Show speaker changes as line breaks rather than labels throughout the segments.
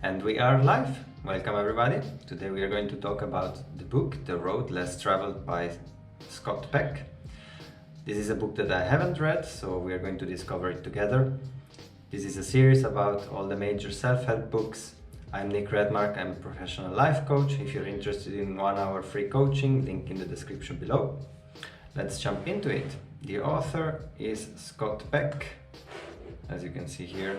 And we are live. Welcome everybody. Today we are going to talk about the book The Road Less Traveled by Scott Peck. This is a book that I haven't read, so we are going to discover it together. This is a series about all the major self-help books. I'm Nick Redmark, I'm a professional life coach. If you're interested in 1 hour free coaching, link in the description below. Let's jump into it. The author is Scott Peck, as you can see here.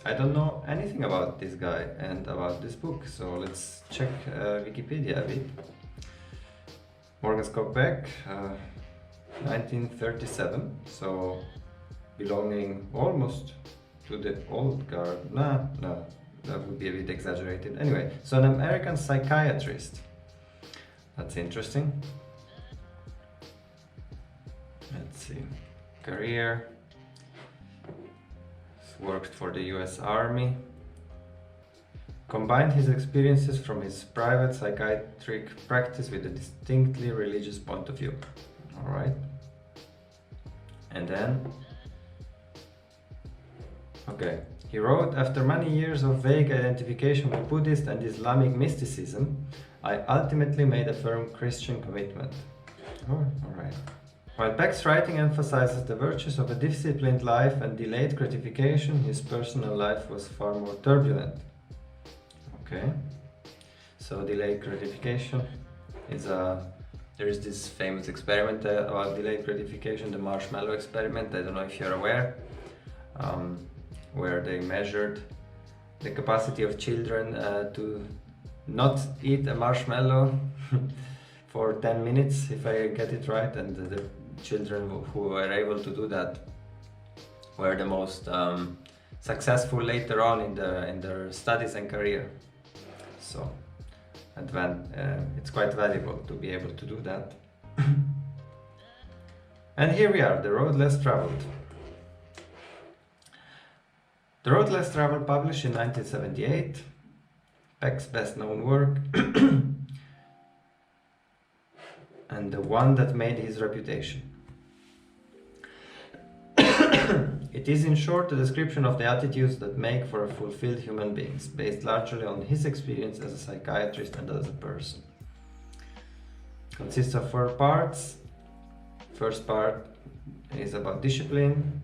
I don't know anything about this guy and about this book, so let's check Wikipedia a bit. Morgan Scott Peck, 1937, so belonging almost to the old guard. No, that would be a bit exaggerated. Anyway, so an American psychiatrist. That's interesting. Let's see. Career. Worked for the US Army. Combined his experiences from his private psychiatric practice with a distinctly religious point of view. Alright. And then, okay, he wrote, after many years of vague identification with Buddhist and Islamic mysticism, I ultimately made a firm Christian commitment. Oh, alright. While Peck's writing emphasizes the virtues of a disciplined life and delayed gratification, his personal life was far more turbulent. Okay, so delayed gratification is there is this famous experiment about delayed gratification, the marshmallow experiment. I don't know if you're aware, where they measured the capacity of children to not eat a marshmallow for 10 minutes, if I get it right, and the children who were able to do that were the most successful later on in their studies and career. So, it's quite valuable to be able to do that. And here we are, The Road Less Traveled. The Road Less Traveled, published in 1978, Peck's best-known work, and the one that made his reputation. It is in short a description of the attitudes that make for a fulfilled human beings, based largely on his experience as a psychiatrist and as a person. Consists of 4 parts. First part is about discipline,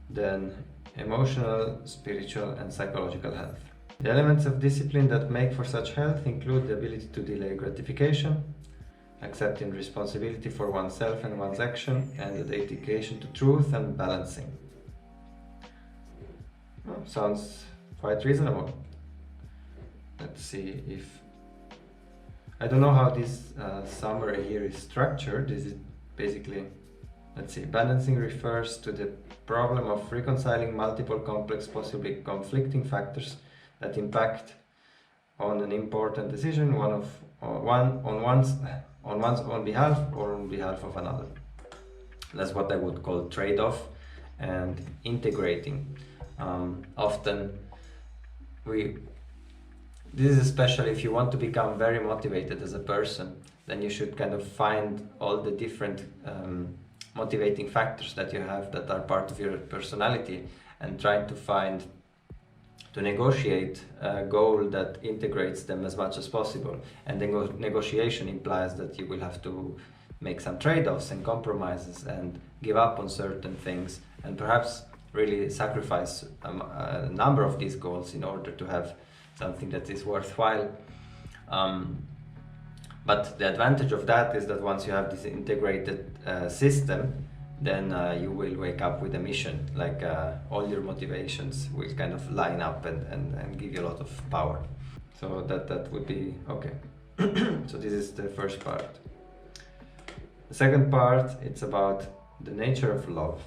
then emotional, spiritual and psychological health. The elements of discipline that make for such health include the ability to delay gratification, accepting responsibility for oneself and one's action, and the dedication to truth and balancing. Well, sounds quite reasonable. Let's see if... I don't know how this summary here is structured. Is it basically... Let's see, balancing refers to the problem of reconciling multiple complex, possibly conflicting factors that impact on an important decision, on one's own behalf or on behalf of another. That's what I would call trade-off and integrating. Often this is especially if you want to become very motivated as a person, then you should kind of find all the different motivating factors that you have that are part of your personality and try to negotiate a goal that integrates them as much as possible. And the negotiation implies that you will have to make some trade-offs and compromises and give up on certain things and perhaps really sacrifice a number of these goals in order to have something that is worthwhile. But the advantage of that is that once you have this integrated system, then you will wake up with a mission, like all your motivations will kind of line up and give you a lot of power. So that would be okay. So this is the first part. The second part, it's about the nature of love.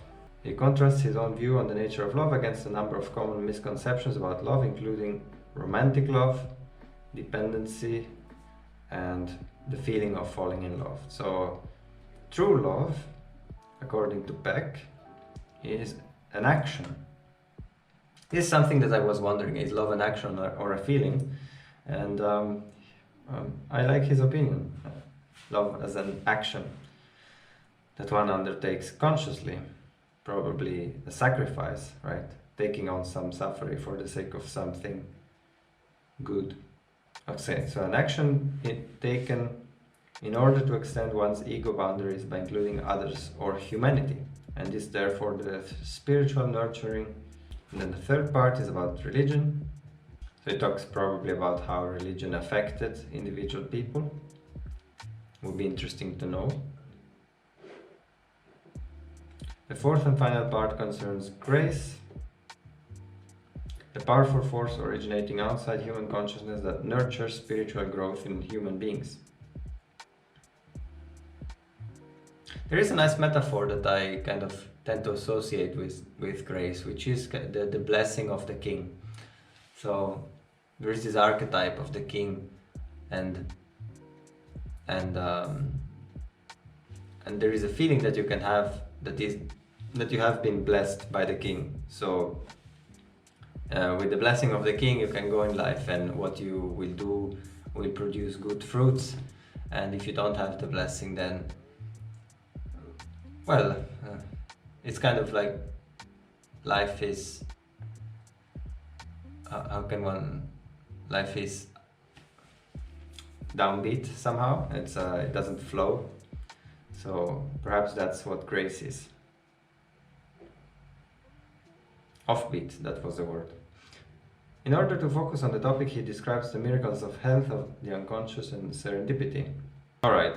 He contrasts his own view on the nature of love against a number of common misconceptions about love, including romantic love, dependency, and the feeling of falling in love. So true love, according to Peck, is an action. This is something that I was wondering, is love an action or a feeling? And I like his opinion. Love as an action that one undertakes consciously, probably a sacrifice, right? taking on some suffering for the sake of something good. Okay, so an action taken in order to extend one's ego boundaries by including others or humanity, and is therefore the spiritual nurturing. And then the third part is about religion. So it talks probably about how religion affected individual people. Would be interesting to know. The fourth and final part concerns grace, a powerful force originating outside human consciousness that nurtures spiritual growth in human beings. There is a nice metaphor that I kind of tend to associate with grace, which is the blessing of the king. So there is this archetype of the king, and there is a feeling that you can have that you have been blessed by the king. So with the blessing of the king, you can go in life, and what you will do will produce good fruits. And if you don't have the blessing, then well, it's kind of like life is. Life is downbeat somehow. It doesn't flow. So perhaps that's what grace is. Offbeat, that was the word. In order to focus on the topic, he describes the miracles of health, of the unconscious, and serendipity. Alright,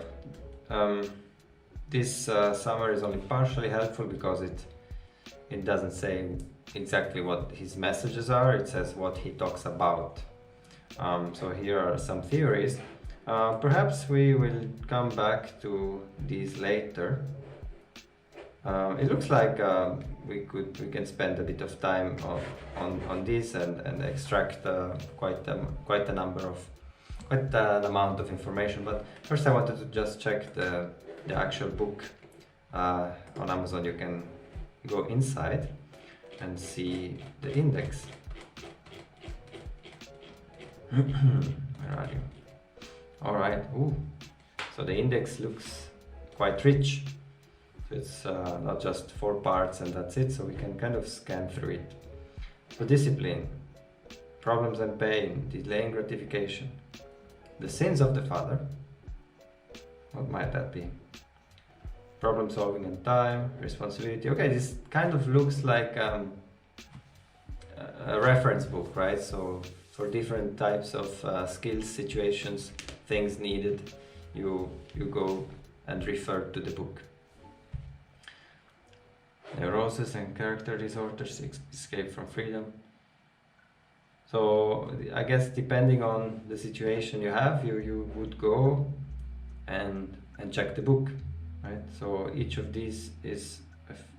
this summary is only partially helpful because it doesn't say exactly what his messages are, it says what he talks about. So here are some theories. Perhaps we will come back to these later. It looks like we can spend a bit of time on this and extract quite an amount of information. But first, I wanted to just check the actual book on Amazon. You can go inside and see the index. Where are you? All right. Ooh. So the index looks quite rich. So it's not just 4 parts and that's it. So we can kind of scan through it. So discipline, problems and pain, delaying gratification, the sins of the father. What might that be? Problem solving and time, responsibility. Okay, this kind of looks like a reference book, right? So for different types of skills, situations, things needed, you go and refer to the book. Neurosis and character disorders, escape from freedom. So I guess depending on the situation you have, you would go and check the book, right? So each of these is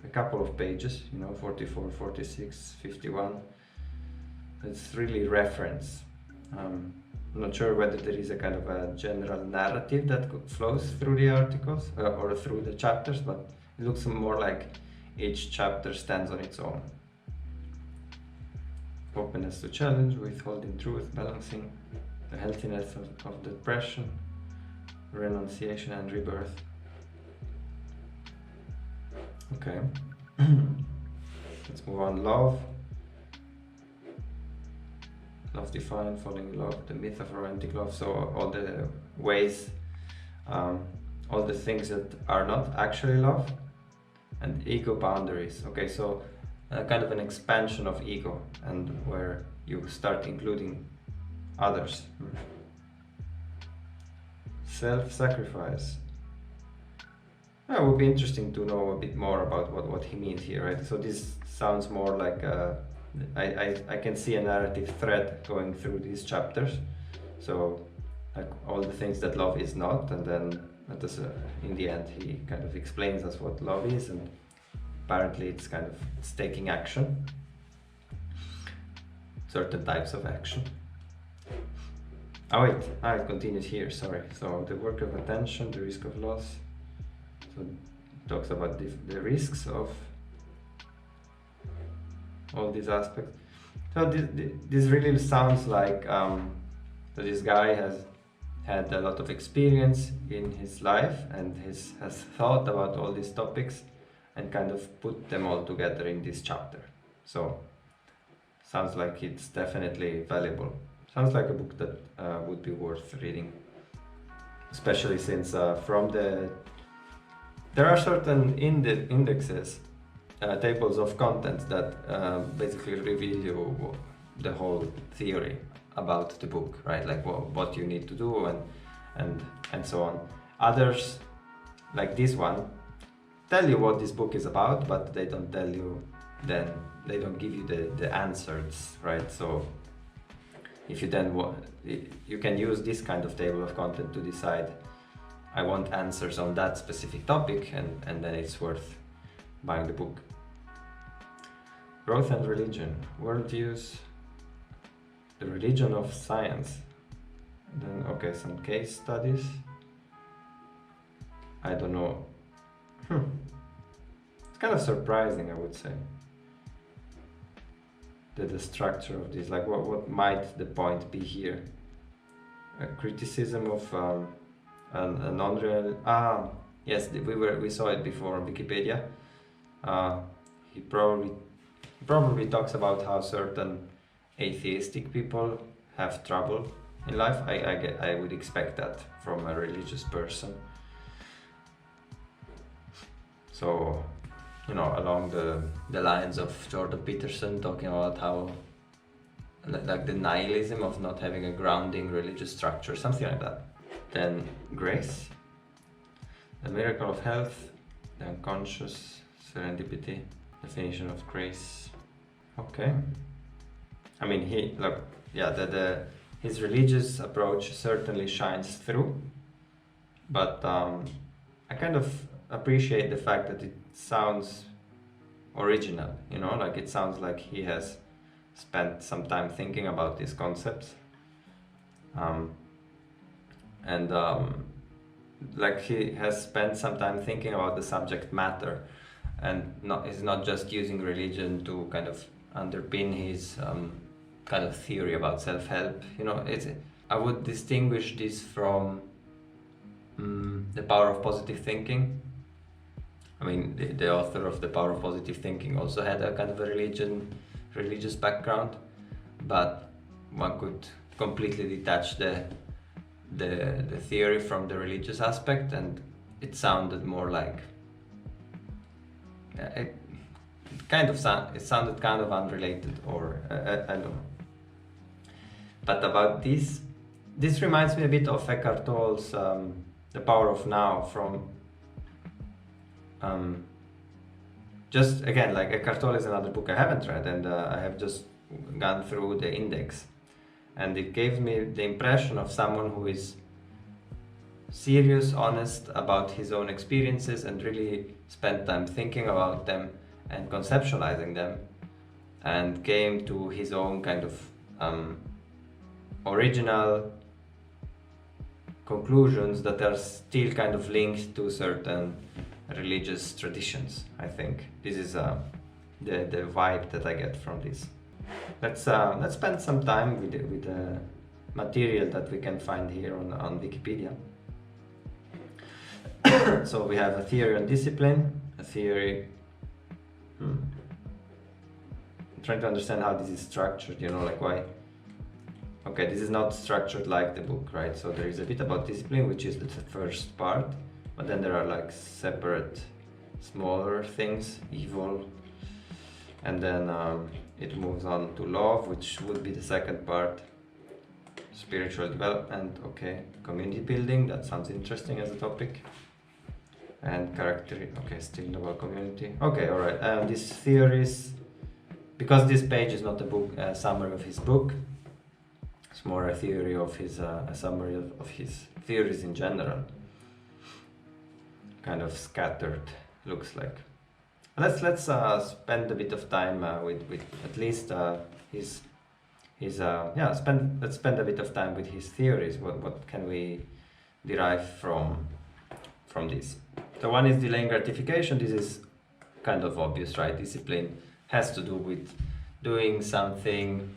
a couple of pages, 44, 46, 51. It's really reference. I'm not sure whether there is a kind of a general narrative that flows through the articles or through the chapters, but it looks more like each chapter stands on its own. Openness to challenge, withholding truth, balancing the healthiness of depression, renunciation and rebirth. Okay. Let's move on. Love defined, falling in love, the myth of romantic love. So all the ways, all the things that are not actually love, and ego boundaries. Okay, so kind of an expansion of ego, and where you start including others. Self-sacrifice. It would be interesting to know a bit more about what he means here, right? So this sounds more like I can see a narrative thread going through these chapters. So like all the things that love is not, and then in the end he kind of explains us what love is, and apparently it's taking action, certain types of action. Oh wait, it continues here, sorry. So the work of attention, the risk of loss. So it talks about the risks of all these aspects. So this really sounds like so this guy has had a lot of experience in his life and has thought about all these topics and kind of put them all together in this chapter. So sounds like it's definitely valuable. Sounds like a book that would be worth reading, especially since there are certain indexes, tables of contents that basically reveal you the whole theory about the book, right? Like what you need to do and so on. Others, like this one, tell you what this book is about, but they don't tell you, then they don't give you the answers, right? So if you then you can use this kind of table of content to decide, I want answers on that specific topic, and then it's worth buying the book. Growth and religion, worldviews, the religion of science. Then, okay, some case studies. I don't know. It's kind of surprising, I would say, that the structure of this, like what might the point be here? A criticism of a non-real. Yes, we saw it before on Wikipedia. He probably talks about how certain atheistic people have trouble in life. I would expect that from a religious person. So, you know, along the lines of Jordan Peterson talking about how, like the nihilism of not having a grounding religious structure, something like that. Then grace, the miracle of health, the unconscious, serendipity, definition of grace. Okay. I mean, his religious approach certainly shines through, but I kind of appreciate the fact that it sounds original, you know, like it sounds like he has spent some time thinking about these concepts. Like he has spent some time thinking about the subject matter, and is not just using religion to kind of underpin his kind of theory about self-help. You know, I would distinguish this from The Power of Positive Thinking. I mean, the author of The Power of Positive Thinking also had a kind of a religious background, but one could completely detach the theory from the religious aspect, and it sounded more like it sounded kind of unrelated, or I don't know. But about this reminds me a bit of Eckhart Tolle's The Power of Now, from just again, like Eckhart Tolle is another book I haven't read, and I have just gone through the index, and it gave me the impression of someone who is serious, honest about his own experiences, and really spent time thinking about them and conceptualizing them, and came to his own kind of original conclusions that are still kind of linked to certain religious traditions. I think this is the vibe that I get from this. Let's spend some time with the material that we can find here on Wikipedia. So we have a theory on discipline, a theory. I'm trying to understand how this is structured, you know, like why. Okay, this is not structured like the book, right? So there is a bit about discipline, which is the first part, but then there are like separate, smaller things, evil, and then it moves on to love, which would be the second part. Spiritual development, okay. Community building, that sounds interesting as a topic. And character, okay, still about community. Okay, all right. These theories, because this page is not a book, a summary of his book, it's more a theory of his, a summary of his theories in general. Kind of scattered, looks like. Let's spend a bit of time with at least let's spend a bit of time with his theories. What can we derive from this? So one is delaying gratification. This is kind of obvious, right? Discipline has to do with doing something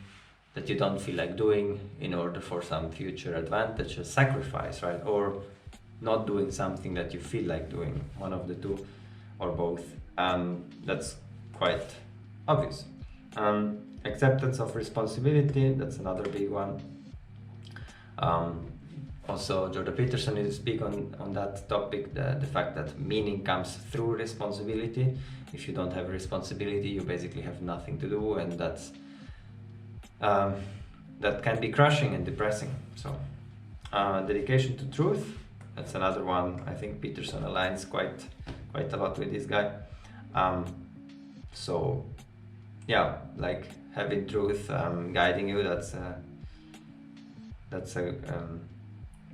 that you don't feel like doing in order for some future advantage, a sacrifice, right? Or not doing something that you feel like doing, one of the two or both. That's quite obvious. And Acceptance of responsibility, that's another big one. Also, Jordan Peterson is big on that topic, the fact that meaning comes through responsibility. If you don't have responsibility, you basically have nothing to do, and that can be crushing and depressing. So, dedication to truth, that's another one. I think Peterson aligns quite a lot with this guy. So, yeah, like having truth guiding you, that's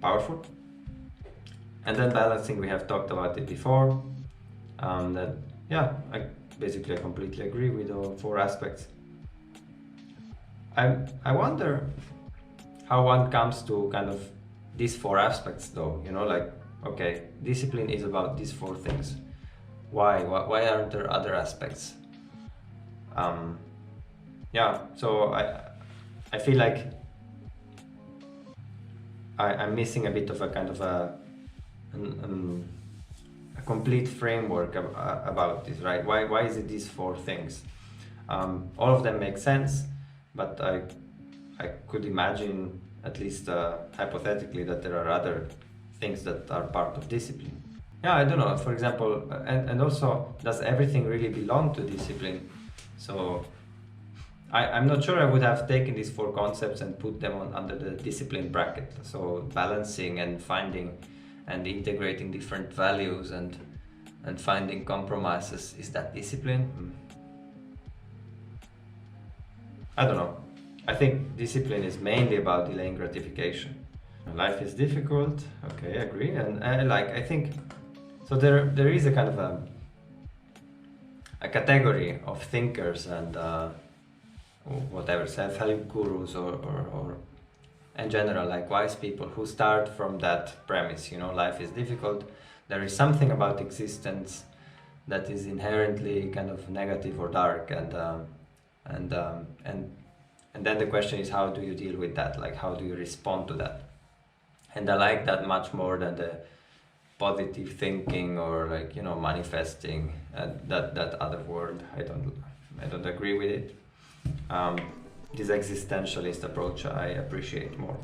powerful. And then balancing, we have talked about it before. That, yeah, I completely agree with all 4 aspects. I wonder how one comes to kind of these 4 aspects, though. You know, like, okay, discipline is about these 4 things. Why aren't there other aspects? Yeah, so I feel like I'm missing a bit of a kind of a complete framework about this, right? Why is it these 4 things? All of them make sense, but I could imagine, at least hypothetically, that there are other things that are part of discipline. Yeah, I don't know. For example, and also, does everything really belong to discipline? So I'm not sure I would have taken these 4 concepts and put them under the discipline bracket. So balancing and finding and integrating different values and finding compromises, is that discipline? I don't know. I think discipline is mainly about delaying gratification. Life is difficult. Okay, I agree. And I think so. There is a kind of a category of thinkers and whatever, self-help gurus or in general, like wise people who start from that premise. You know, life is difficult. There is something about existence that is inherently kind of negative or dark, and then the question is, how do you deal with that? Like, how do you respond to that? And I like that much more than the positive thinking or, like, you know, manifesting that other world. I don't agree with it. This existentialist approach I appreciate more.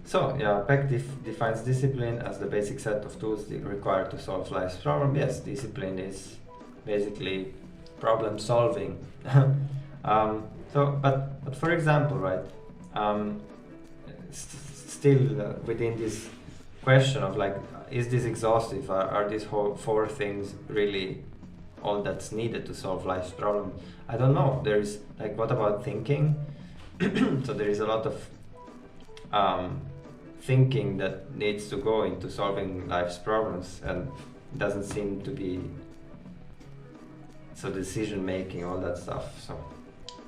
So yeah, Peck defines discipline as the basic set of tools required to solve life's problem. Yes, discipline is basically problem solving. But for example, right, still within this question of, like, is this exhaustive? Are these 4 things really all that's needed to solve life's problem? I don't know. There is, like, what about thinking? So there is a lot of thinking that needs to go into solving life's problems, and it doesn't seem to be so decision making, all that stuff.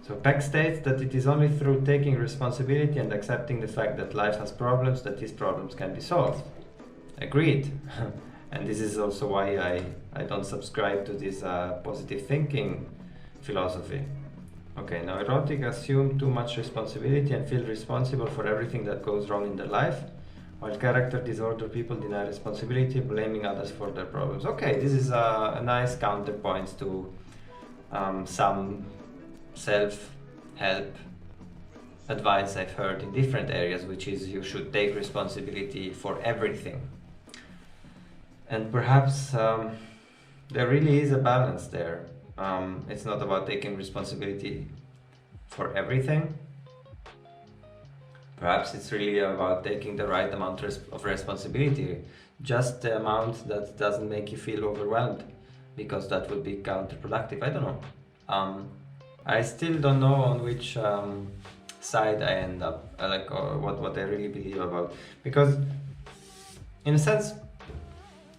So Peck states that it is only through taking responsibility and accepting the fact that life has problems that these problems can be solved. Agreed. And this is also why I don't subscribe to this positive thinking philosophy. Okay, neurotic assume too much responsibility and feel responsible for everything that goes wrong in their life, while character disorder people deny responsibility, blaming others for their problems. Okay, this is a nice counterpoint to some self-help advice I've heard in different areas, which is you should take responsibility for everything. And perhaps there really is a balance there. It's not about taking responsibility for everything. Perhaps it's really about taking the right amount of responsibility, just the amount that doesn't make you feel overwhelmed, because that would be counterproductive. I don't know. I still don't know on which side I end up, or what I really believe about. Because, in a sense,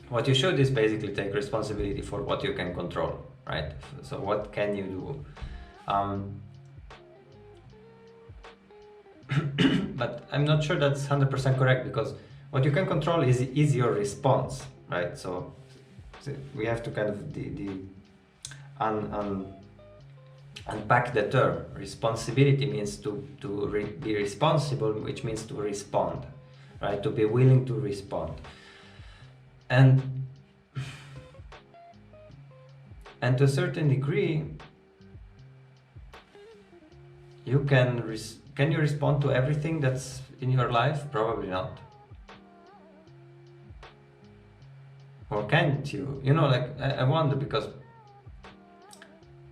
what you should is basically take responsibility for what you can control, right? So what can you do? But I'm not sure that's 100% correct, because what you can control is your response, right? So we have to kind of unpack the term. Responsibility means to be responsible, which means to respond, right? To be willing to respond. And to a certain degree, you can you respond to everything that's in your life? Probably not. Or can't you? You know, like I wonder, because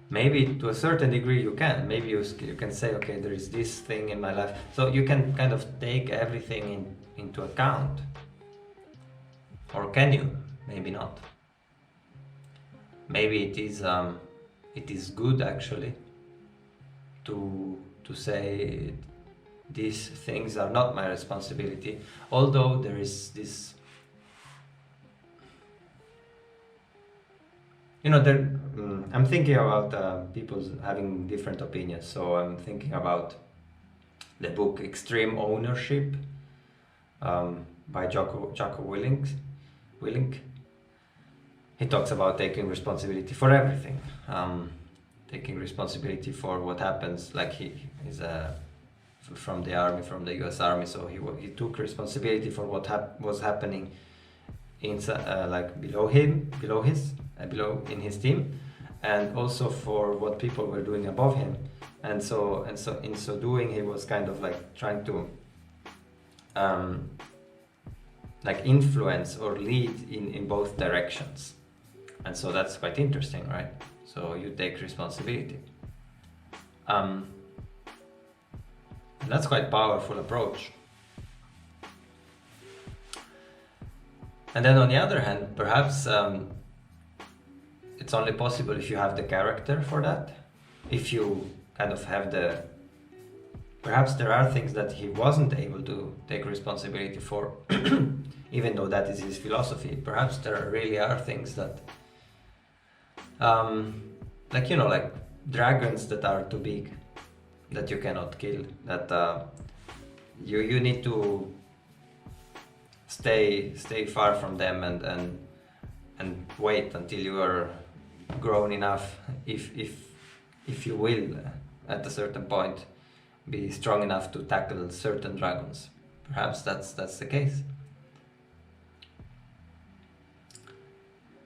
maybe to a certain degree you can. Maybe you can say, okay, there is this thing in my life. So you can kind of take everything into account. Or can you? Maybe not. Maybe it is good actually to say these things are not my responsibility, although there is this, you know, I'm thinking about people having different opinions. So I'm thinking about the book Extreme Ownership by Jocko Willink. He talks about taking responsibility for everything, taking responsibility for what happens. Like he is from the army, from the U.S. Army, so he took responsibility for what was happening like below in his team, and also for what people were doing above him. And so in so doing, he was kind of like trying to like influence or lead in both directions. And so that's quite interesting, right? So you take responsibility. That's quite powerful approach. And then on the other hand, perhaps it's only possible if you have the character for that. If you kind of have perhaps there are things that he wasn't able to take responsibility for, even though that is his philosophy. Perhaps there really are things that, like, you know, like dragons that are too big, that you cannot kill, that you need to stay far from them and wait until you are grown enough, if you will, at a certain point be strong enough to tackle certain dragons. Perhaps that's the case.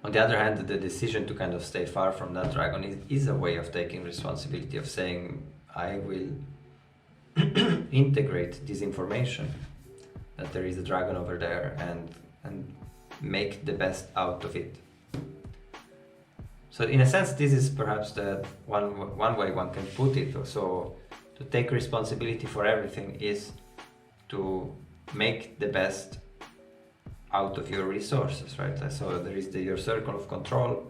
On the other hand, the decision to kind of stay far from that dragon is a way of taking responsibility, of saying, I will integrate this information that there is a dragon over there and make the best out of it. So in a sense, this is perhaps the one way one can put it. So to take responsibility for everything is to make the best out of your resources, right? So there is your circle of control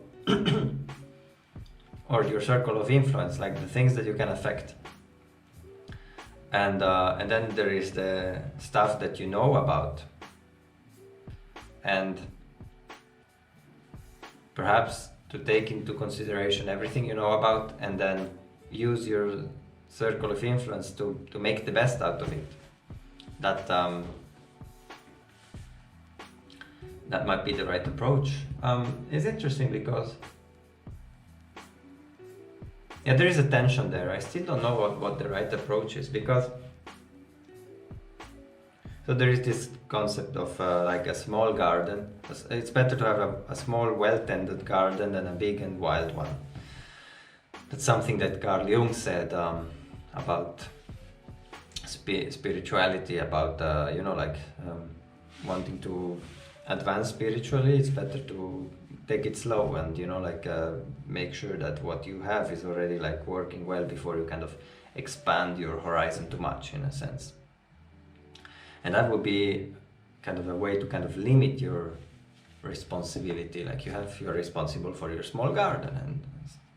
or your circle of influence, like the things that you can affect. And then there is the stuff that you know about. And perhaps to take into consideration everything you know about and then use your circle of influence to make the best out of it. That might be the right approach. It's interesting because there is a tension there. I still don't know what the right approach is, because so there is this concept of like a small garden. It's better to have a small, well-tended garden than a big and wild one. That's something that Carl Jung said about spirituality, about wanting to advance spiritually. It's better to take it slow and make sure that what you have is already like working well before you kind of expand your horizon too much, in a sense. And that would be kind of a way to kind of limit your responsibility. Like you're responsible for your small garden and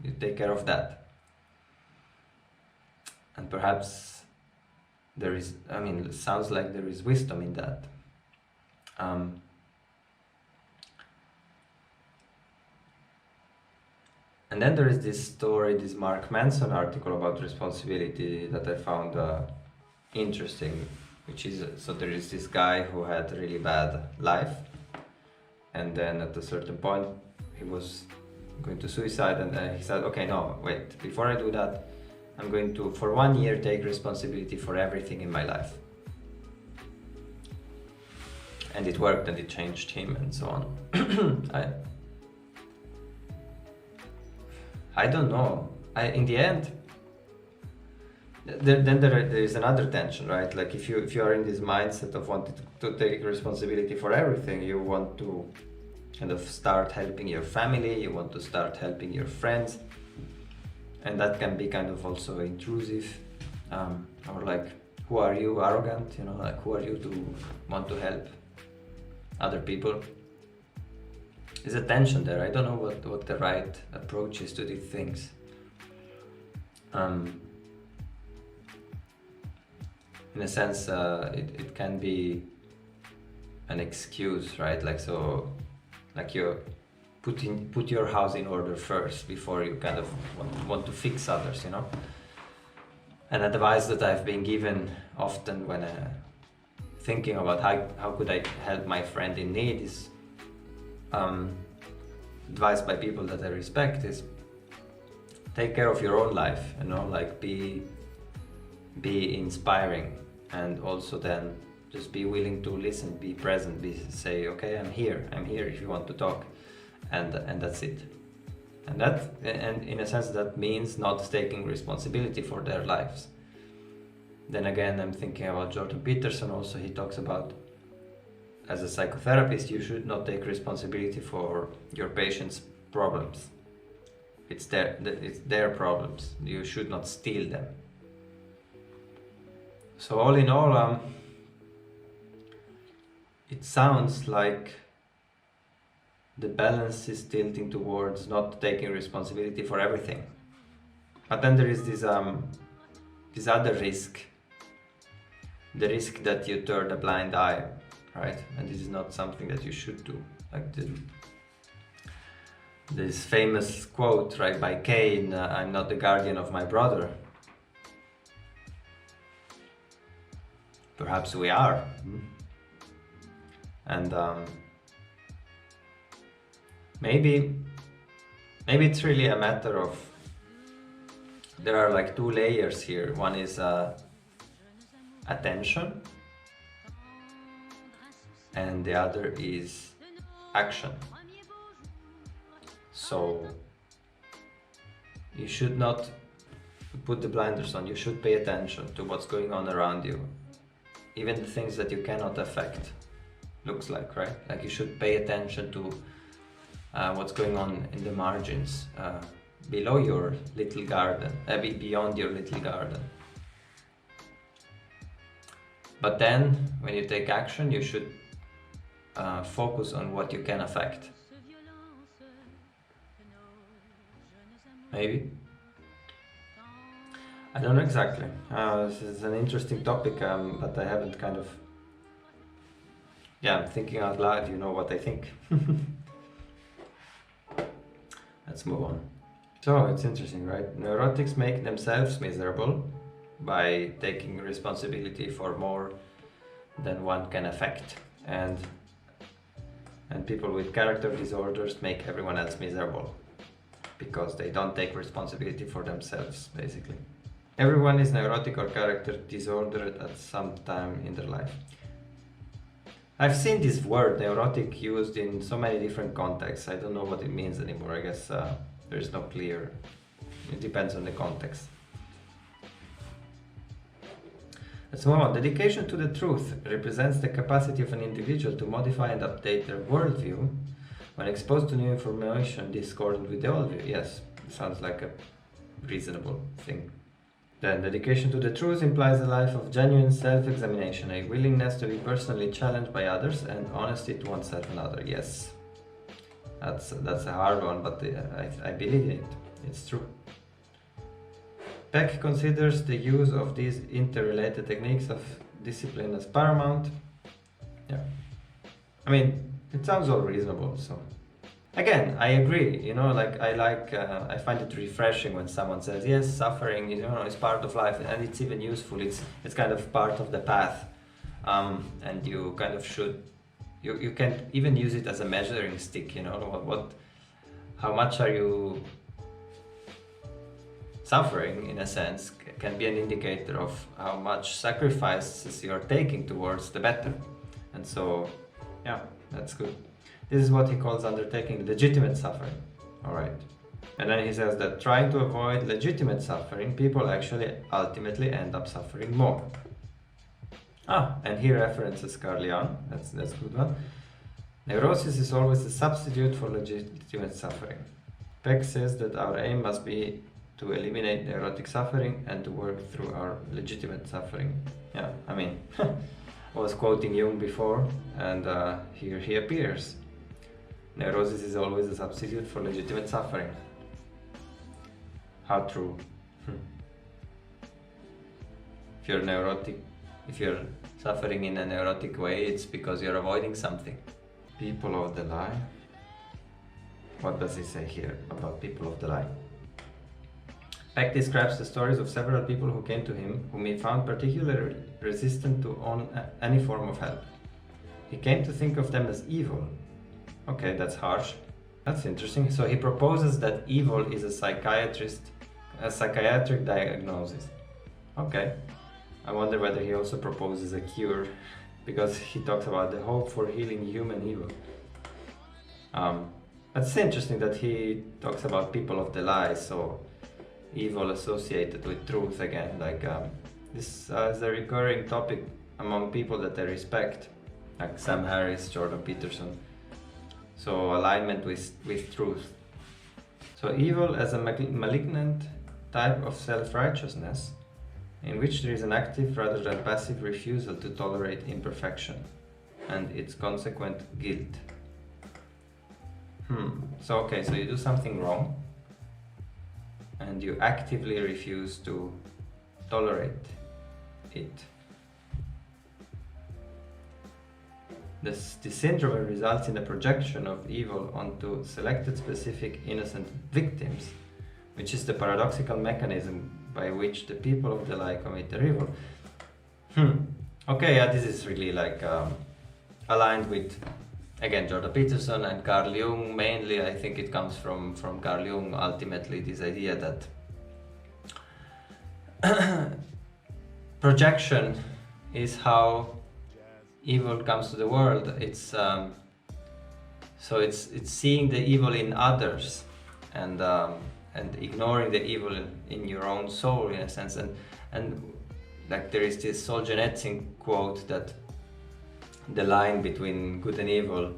you take care of that. And perhaps there is, it sounds like there is wisdom in that. And then there is this story, this Mark Manson article about responsibility that I found interesting, which is, so there is this guy who had a really bad life, and then at a certain point he was going to suicide, and he said, okay, no, wait, before I do that, I'm going to, for 1 year, take responsibility for everything in my life. And it worked, and it changed him, and so on. I don't know. In the end, There is another tension, right? Like if you are in this mindset of wanting to take responsibility for everything, you want to kind of start helping your family, you want to start helping your friends, and that can be kind of also intrusive, or like, who are you, arrogant, you know, like who are you to want to help other people? There's a tension there. I don't know what the right approach is to these things. In a sense, it can be an excuse, right? Like, so, like you put your house in order first before you kind of want to fix others, you know? An advice that I've been given often when thinking about how could I help my friend in need is advice by people that I respect is take care of your own life, you know, like be inspiring, and also then just be willing to listen, be present, say, okay, I'm here if you want to talk, and that's it. And in a sense that means not taking responsibility for their lives. Then again, I'm thinking about Jordan Peterson also. He talks about, as a psychotherapist, you should not take responsibility for your patient's problems. It's their problems. You should not steal them. So all in all, it sounds like the balance is tilting towards not taking responsibility for everything. But then there is this other risk, the risk that you turn a blind eye, right? And this is not something that you should do. Like this famous quote, right, by Cain, I'm not the guardian of my brother. Perhaps we are. And maybe it's really a matter of, there are like two layers here. One is attention, and the other is action. So you should not put the blinders on. You should pay attention to what's going on around you, even the things that you cannot affect. Looks like, right? Like you should pay attention to what's going on in the margins, below your little garden, beyond your little garden. But then, when you take action, you should focus on what you can affect. Maybe? I don't know exactly. This is an interesting topic, but I haven't kind of... Yeah, I'm thinking out loud, you know what I think. Let's move on. So, it's interesting, right? Neurotics make themselves miserable by taking responsibility for more than one can affect. And people with character disorders make everyone else miserable because they don't take responsibility for themselves, basically. Everyone is neurotic or character disordered at some time in their life. I've seen this word neurotic used in so many different contexts. I don't know what it means anymore. I guess there's no clear, it depends on the context. Let's move on. Dedication to the truth represents the capacity of an individual to modify and update their worldview when exposed to new information discordant with the old view. Yes, sounds like a reasonable thing. Then, dedication to the truth implies a life of genuine self-examination, a willingness to be personally challenged by others, and honesty to oneself and others. Yes, that's a hard one, but I believe in it. It's true. Peck considers the use of these interrelated techniques of discipline as paramount. Yeah, I mean, it sounds all reasonable, so... Again, I agree, you know, like I find it refreshing when someone says, yes, suffering, you know, is part of life, and it's even useful, it's kind of part of the path, and you kind of should, you can even use it as a measuring stick, you know, how much are you suffering, in a sense, can be an indicator of how much sacrifices you're taking towards the better. And so, yeah, that's good. This is what he calls undertaking legitimate suffering. All right. And then he says that trying to avoid legitimate suffering, people actually ultimately end up suffering more. And he references Carl Jung, that's a good one. Neurosis is always a substitute for legitimate suffering. Peck says that our aim must be to eliminate neurotic suffering and to work through our legitimate suffering. Yeah, I mean, I was quoting Jung before, and here he appears. Neurosis is always a substitute for legitimate suffering. How true. If you're neurotic, if you're suffering in a neurotic way, it's because you're avoiding something. People of the lie. What does he say here about people of the lie? Peck describes the stories of several people who came to him, whom he found particularly resistant to any form of help. He came to think of them as evil. Okay, that's harsh. That's interesting. So he proposes that evil is a psychiatric diagnosis. Okay. I wonder whether he also proposes a cure, because he talks about the hope for healing human evil. It's interesting that he talks about people of the lie, so evil associated with truth again. Like this is a recurring topic among people that I respect, like Sam Harris, Jordan Peterson. So alignment with truth. So evil as a malignant type of self-righteousness, in which there is an active rather than passive refusal to tolerate imperfection and its consequent guilt. So okay, so you do something wrong and you actively refuse to tolerate it. The syndrome results in the projection of evil onto selected specific innocent victims, which is the paradoxical mechanism by which the people of the lie commit their evil. Okay, yeah, this is really like aligned with, again, Jordan Peterson and Carl Jung. Mainly, I think it comes from Carl Jung, ultimately, this idea that projection is how evil comes to the world. It's so it's seeing the evil in others and ignoring the evil in your own soul, in a sense. And like there is this Solzhenitsyn quote that the line between good and evil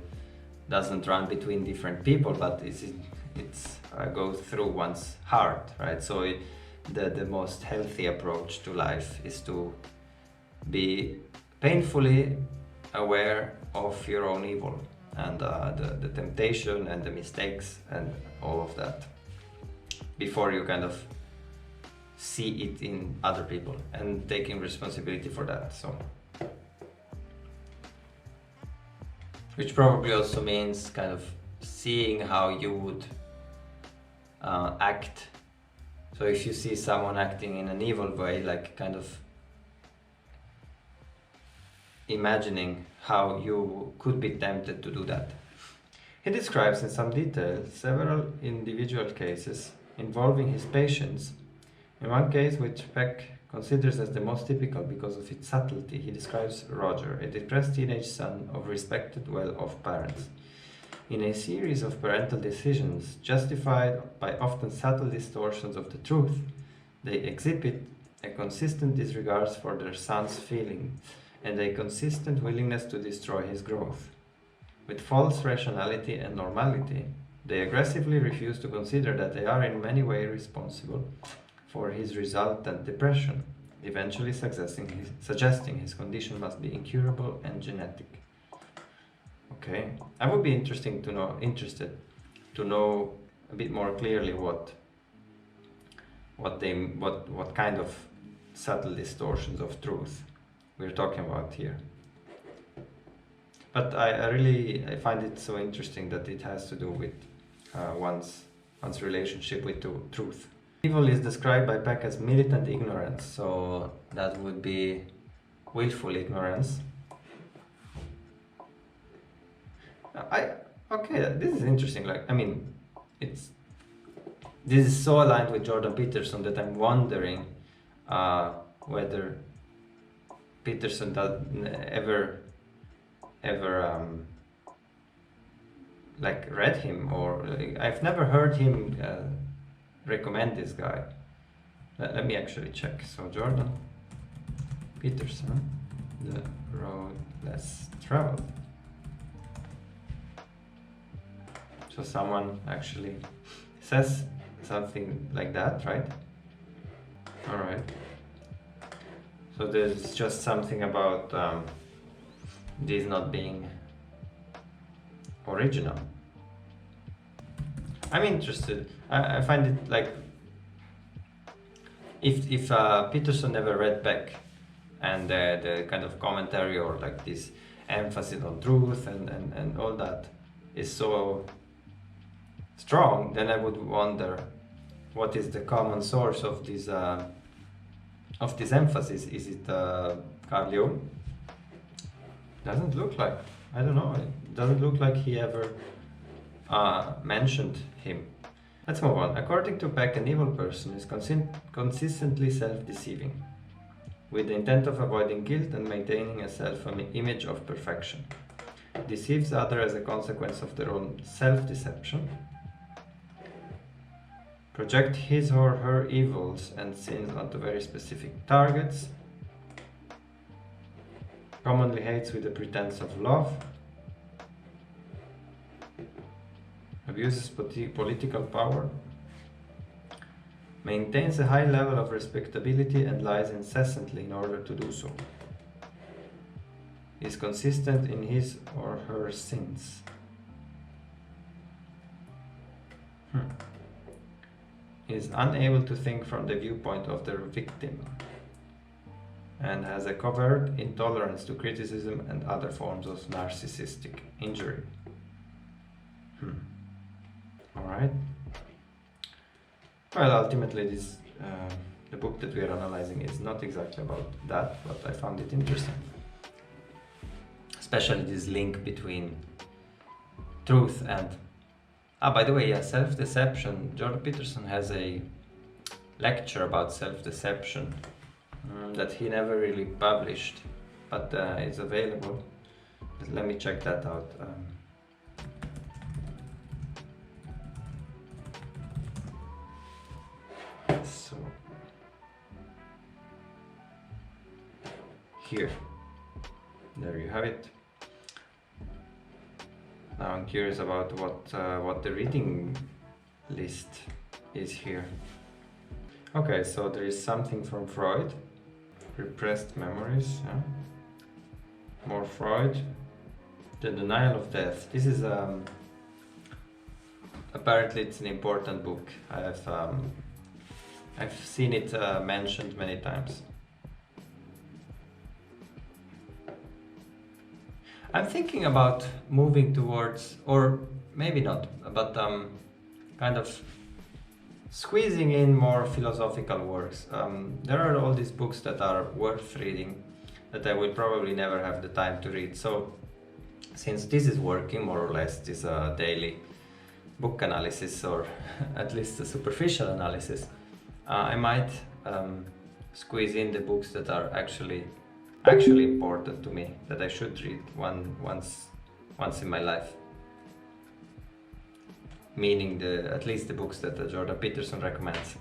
doesn't run between different people, but it's goes through one's heart, right? So the most healthy approach to life is to be painfully aware of your own evil and the temptation and the mistakes and all of that before you kind of see it in other people and taking responsibility for that. So, which probably also means kind of seeing how you would act. So if you see someone acting in an evil way, like kind of imagining how you could be tempted to do that. He describes in some detail several individual cases involving his patients. In one case, which Peck considers as the most typical because of its subtlety, he describes Roger, a depressed teenage son of respected, well-off parents. In a series of parental decisions justified by often subtle distortions of the truth, they exhibit a consistent disregard for their son's feelings and a consistent willingness to destroy his growth. With false rationality and normality, they aggressively refuse to consider that they are in many ways responsible for his resultant depression, eventually suggesting his condition must be incurable and genetic. Okay, I would be interested to know a bit more clearly what kind of subtle distortions of truth we're talking about here. But I find it so interesting that it has to do with one's relationship with truth. Evil is described by Peck as militant ignorance, so that would be willful ignorance. Okay, this is interesting. Like, I mean, this is so aligned with Jordan Peterson that I'm wondering whether Peterson ever like read him, or I've never heard him recommend this guy. Let me actually check. So Jordan Peterson, The Road Less Traveled. So someone actually says something like that, right? All right. So there's just something about this not being original. I'm interested. I find it like if Peterson never read Peck, and the kind of commentary or like this emphasis on truth and all that is so strong, then I would wonder what is the common source of this emphasis. Is it Carl Jung? Doesn't look like. I don't know. It doesn't look like he ever mentioned him. Let's move on. According to Peck, an evil person is consistently self-deceiving, with the intent of avoiding guilt and maintaining a self-image of perfection. Deceives others as a consequence of their own self-deception. Project his or her evils and sins onto very specific targets. Commonly hates with the pretense of love. Abuses political power. Maintains a high level of respectability and lies incessantly in order to do so. Is consistent in his or her sins. Is unable to think from the viewpoint of their victim, and has a covert intolerance to criticism and other forms of narcissistic injury. Alright. Well, ultimately this the book that we are analyzing is not exactly about that, but I found it interesting. Especially this link between truth and... by the way, yeah, self-deception. Jordan Peterson has a lecture about self-deception that he never really published, but it's available. Let me check that out. So here, there you have it. Now I'm curious about what the reading list is here. Okay, so there is something from Freud, repressed memories. Yeah. More Freud, the denial of death. This is apparently it's an important book. I've seen it mentioned many times. I'm thinking about moving towards, or maybe not, but kind of squeezing in more philosophical works. There are all these books that are worth reading that I will probably never have the time to read. So since this is working more or less, this daily book analysis, or at least a superficial analysis, I might squeeze in the books that are actually important to me, that I should read once in my life. Meaning at least the books that Jordan Peterson recommends.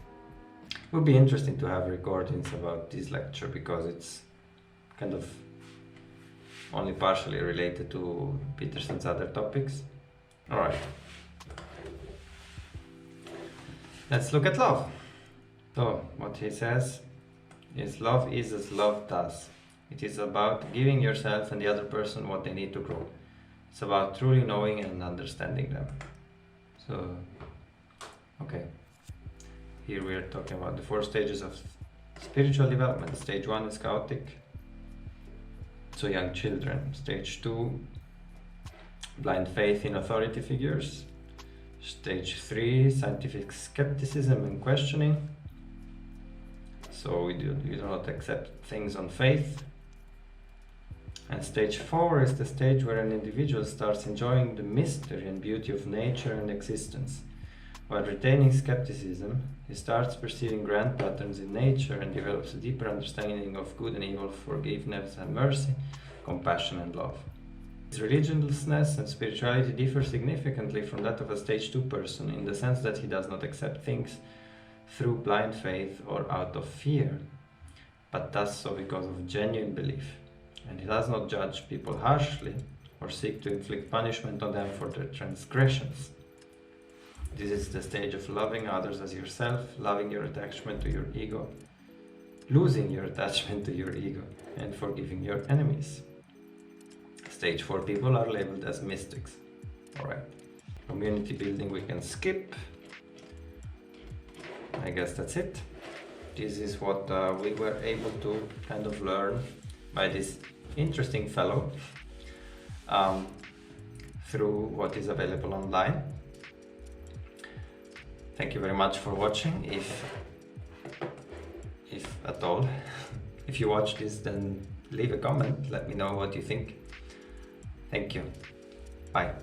It would be interesting to have recordings about this lecture, because it's kind of only partially related to Peterson's other topics. Alright. Let's look at love. So, what he says is, love is as love does. It is about giving yourself and the other person what they need to grow. It's about truly knowing and understanding them. So, okay. Here we are talking about the 4 stages of spiritual development. Stage 1 is chaotic, so young children. Stage 2, blind faith in authority figures. Stage 3, scientific skepticism and questioning. So you do not accept things on faith. And stage 4 is the stage where an individual starts enjoying the mystery and beauty of nature and existence. While retaining skepticism, he starts perceiving grand patterns in nature and develops a deeper understanding of good and evil, forgiveness and mercy, compassion and love. His religiousness and spirituality differ significantly from that of a stage 2 person in the sense that he does not accept things through blind faith or out of fear, but does so because of genuine belief. And he does not judge people harshly or seek to inflict punishment on them for their transgressions. This is the stage of loving others as yourself, loving your attachment to your ego, losing your attachment to your ego, and forgiving your enemies. Stage 4 people are labeled as mystics. Alright. Community building we can skip. I guess that's it. This is what we were able to kind of learn by this interesting fellow through what is available online. Thank you very much for watching, if at all. If you watch this, then leave a comment, let me know what you think. Thank you. Bye.